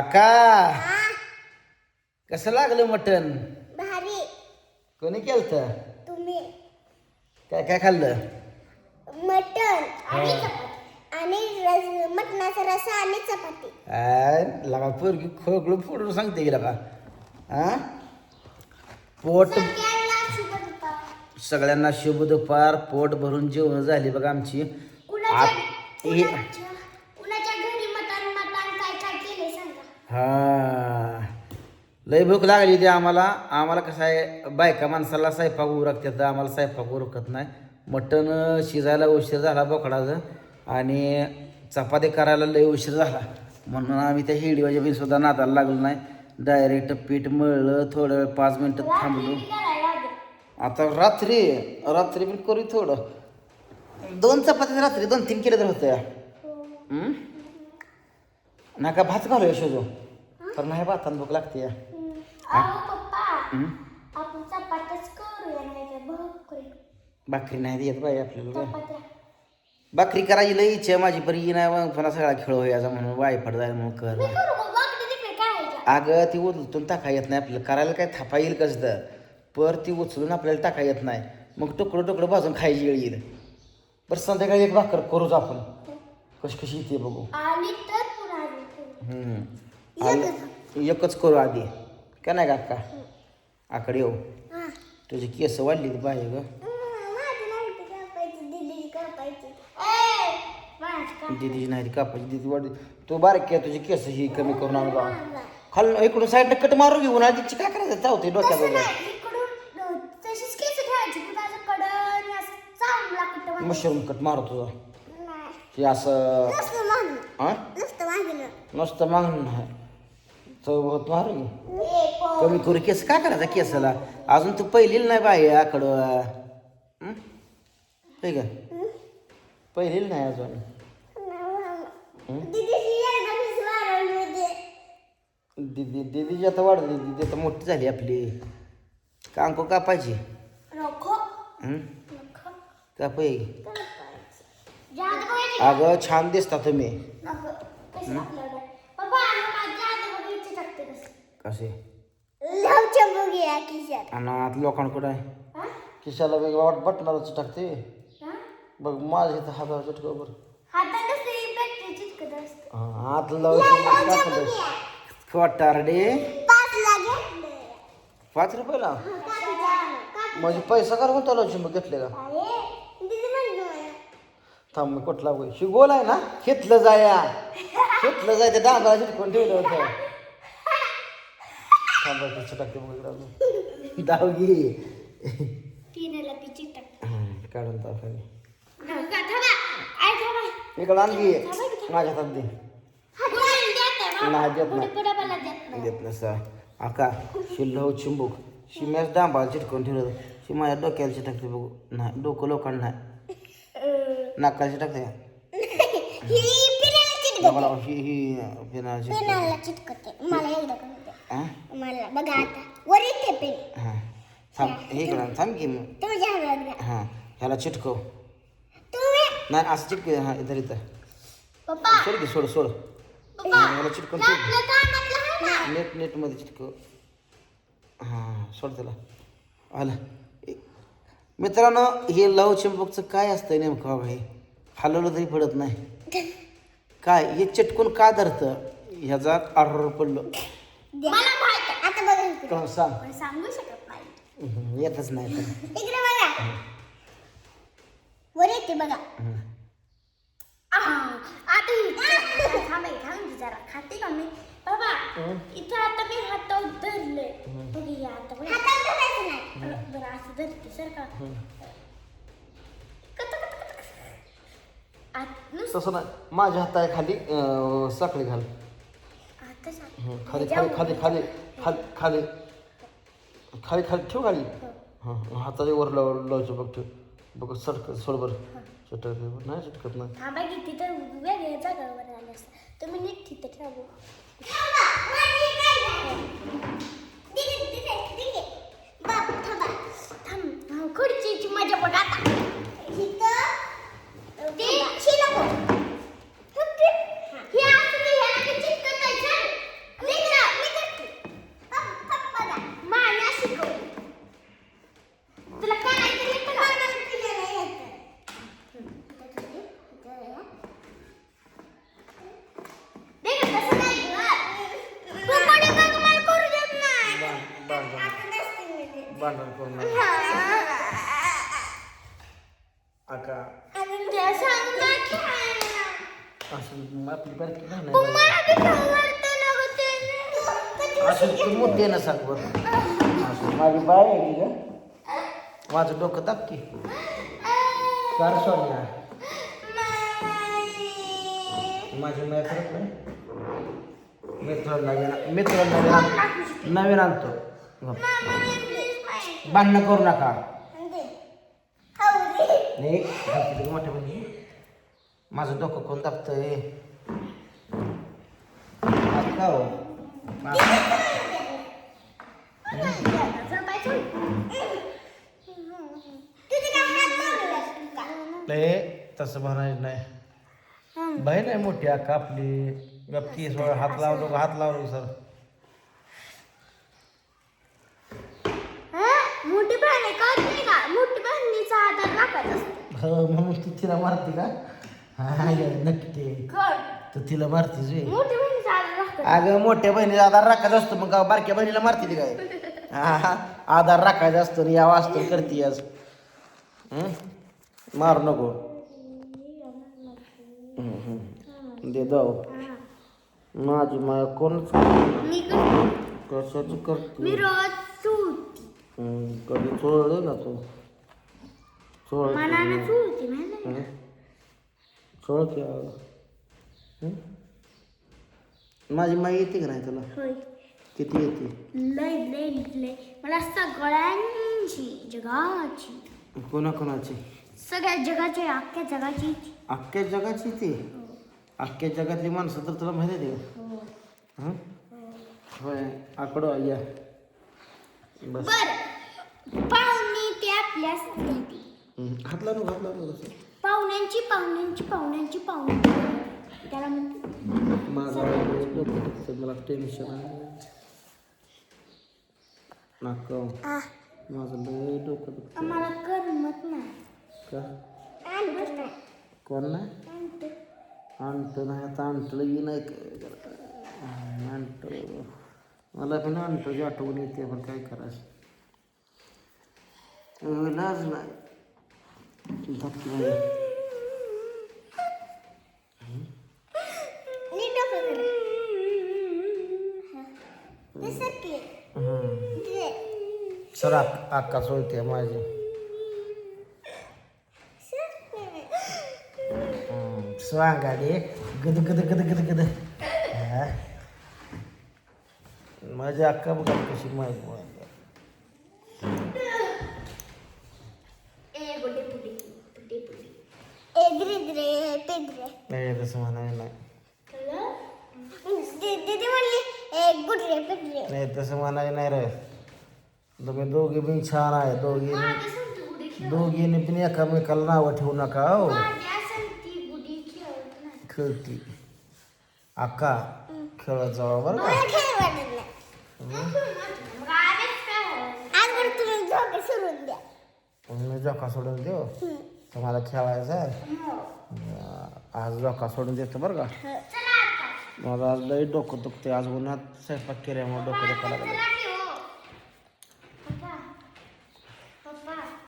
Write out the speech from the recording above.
काका कसं लागलं मटण? भारी. कोणी केलत? तुम्ही. काय काय खाल्लं? मटण आणि चपाती आणि मटणाचा रस्सा आणि चपाती. लगा पोरगी खोकलं फोडून सांगते गेला का? हा पोट सगळ्यांना शुभ दुपार. सगळ्यांना शुभ दुपार. पोट भरून जेवण झाली बघा आमची. कुणाच्या घरी मटण मटण काय काय केले सांगा. हा लय भूक लागली होती आम्हाला कसं आहे बायका माणसाला स्वयंपाक उरकतात, आम्हाला स्वयंपाक उरकत नाही. मटण शिजायला उशीर झाला बोकडाचं आणि चपाती करायला लय उशीर झाला म्हणून आम्ही त्या हिडीवाच्या बी सुद्धा नादाला लागलो नाही. डायरेक्ट पीठ मळलं, थोडं 5 मिनटं थांबलो. आता रात्री पण करू थोडं. 2 चपात्या रात्री 2-3 केले तर होत्या. नका भात घालूया शोधू तर नाही भातान भूक लागते. आपण चपात्याच करूया नाही भाकरी. भाकरी नाही येत बाई आपल्याला. भाकरी करायची लई इच्छा आहे माझी, पण ही नाही मग पुन्हा सगळा खेळ व्हायचा म्हणून वायफट जायला म्हणून कर. अगं ती उचलून टाका येत नाही आपल्याला. करायला काय थापा येईल कसं तर, पर ती उचलून आपल्याला टाका येत नाही. मग तुकडं भाजून खायची वेळ येईल. बरं संध्याकाळी एक भाकर करूच आपण. कशी येते बघू. एकच करू आधी का नाही काका? आकडे येऊ तुझी केस वाढली ती बाहेर ग. दीदीची नाही ती कापायची, दीदी वाढली. तू बारीक आहे तुझी केस ही कमी करून आणू बा. खाल इकडून साईडने कट मारू घेऊन आधीची काय करायचं चावते डोक्यात. मशरूम कट मारू तुझा हे असं नुसतं मागणं नाही चव होत मारू कमी करू. केस काय करायचा केसाला? अजून तू पहिलील नाही बाई आकडं का? पहिलील नाही अजून. दीदी आता वाढली, दीदी आता मोठी झाली आपली. कांको कापायची कापाय. अगं छान दिसता तुम्ही. कसे आणि आता लोकांकडे आहे खिशाला वेगळा बटनावरच टाकते बघ. माझ्या इथं हातावर चिटकव बरं. हातला खोटारडे 5 रुपयाला म्हणजे पैसा करा कोणता लावशी मग घेतले का? थांब मी कुठला पैसे गोल आहे ना घेतलं जाय ते डांबरा चिटकून ठेवलं होतं. थांबायचं टाकते मग दावगी काढून टाकावी इकडं आणखी माझ्या हातात दे. नाही देत नसा आका शिल्लव चिंबूक शिम्याच डांबा चिटकून ठेवलं. शी माझ्या डोक्याला चिटकते बघू. नाही डोकं लोकांना नाही नाकाला चिटकते. थांब की मग ह्याला चिटकव. नाही असं चिटक. हा इधर सोड की सोड ह्याला चिटकून नेट मध्ये चिटकव. हां सोड त्याला आलं. मित्रांनो हे लव चिंबूकचं काय असतंय नेमकं बाबा? हे हलवलं तरी पडत नाही काय? हे चिटकून का धरतं? ह्याचा ऑर्डर पडलं सांगू शकत नाही. येतच नाही बघा. खाते का मी बाबा? इथं आता मी हातावर धरले बरं असं धरते सर का? तसं नाही. माझ्या हात आहे खाली साखळी घाल. खाली खाली खाली खाली खाली खाली खाली खाली ठेव खाली. हां हाताच्या वर लावायचं बघ. ठेव बघ सोड बरं. चिटकत नाही चिटकत नाही. थांबा की तिथं वेगळ्या जागावर आले असतं तुम्ही नीट तिथं ठेवा. खुर्चीची मजा बघ आता. आपली बारकी बहीण आहे. मला बी खाऊ वाटतं ना गं ते. असं तू मोठी आहे ना सांग बरं. असं माझी बाय आहे की ग माझं डोकं दाब की कार सोन्या माझी माय करत नाही. नवीन आणतो. भांडणं करू नका. नाही मोठ्या म्हणजे माझं डोकं कोण दाबतंय का हो? नाही तसं म्हणायचं नाही. बहीण आहे मोठी अक्का आपली गप्ती हात लावलो सर. मोठी बहीण आहे कळत नाही का? मोठी बहिणीचा आधार राखायचा असतो. हो म्हणून तू तिला मारते का? हा नक्की तू तिला मारतीस वे. मोठी बहिणीचा आधार राखायचा. अगं मोठ्या बहिणीचा आधार राखायचा असतो मग का बारक्या बहिणीला मारते ती काय? हा आधार राखायचा असतो या वास्तव करते आज. मारू नको. दे जाऊ माझी माया कोणच मी कशाच करते. मी रोज चुळती. कधी चोळले ना तू चोळ मनानं चुळती माहिती आहे? चोळते. माझी माई येते का नाही तुला? होय. किती येते? लय लय लय मला सगळ्यांची जगाची कोणाकोणाची? सगळ्या जगाची अख्ख्या जगाची. अख्ख्या जगाची ती अख्ख्या जगातली माणसं तर तुला माहिती आहे का? हं? होय आकडो या बस. बर पाहुणे ते आपल्या हात लावू कसं पाहुण्यांची पाहुण्यांची पाहुण्यांची पाहुणे त्याला म्हणते. माझा डोकं दुखतं मला टेन्शन आहे नाका माझं लय डोकं दुखतं. मला करमत नाही. का आणत नाही. कोण नाही आणतो नाही आता आणतो येई नाही आणतो मला पण आणतो जी आठवण येते पण काय करायचं लाज नाही. धक्की नाही. सर अक्का सोडते माझी. स्वांगाडे गद गद गद गद गद. माझी अक्का बघा कशी माहिती नाही तसं म्हणाय नाही. नाही तसं म्हणाय नाही रे. तुम्ही दोघे पण छान आहे. दोघींनी पण एकामेकाला नावं ठेवू नका हो. खेळती अक्का खेळत जावा बरं का. मी जोका सोडून देऊ तुम्हाला खेळायचं आहे. आज जोका सोडून देतो बरं का. मला आज लई डोकं दुखते आज उन्हात स्वयंपाक केल्यामुळे डोकं दुखायला लागलं.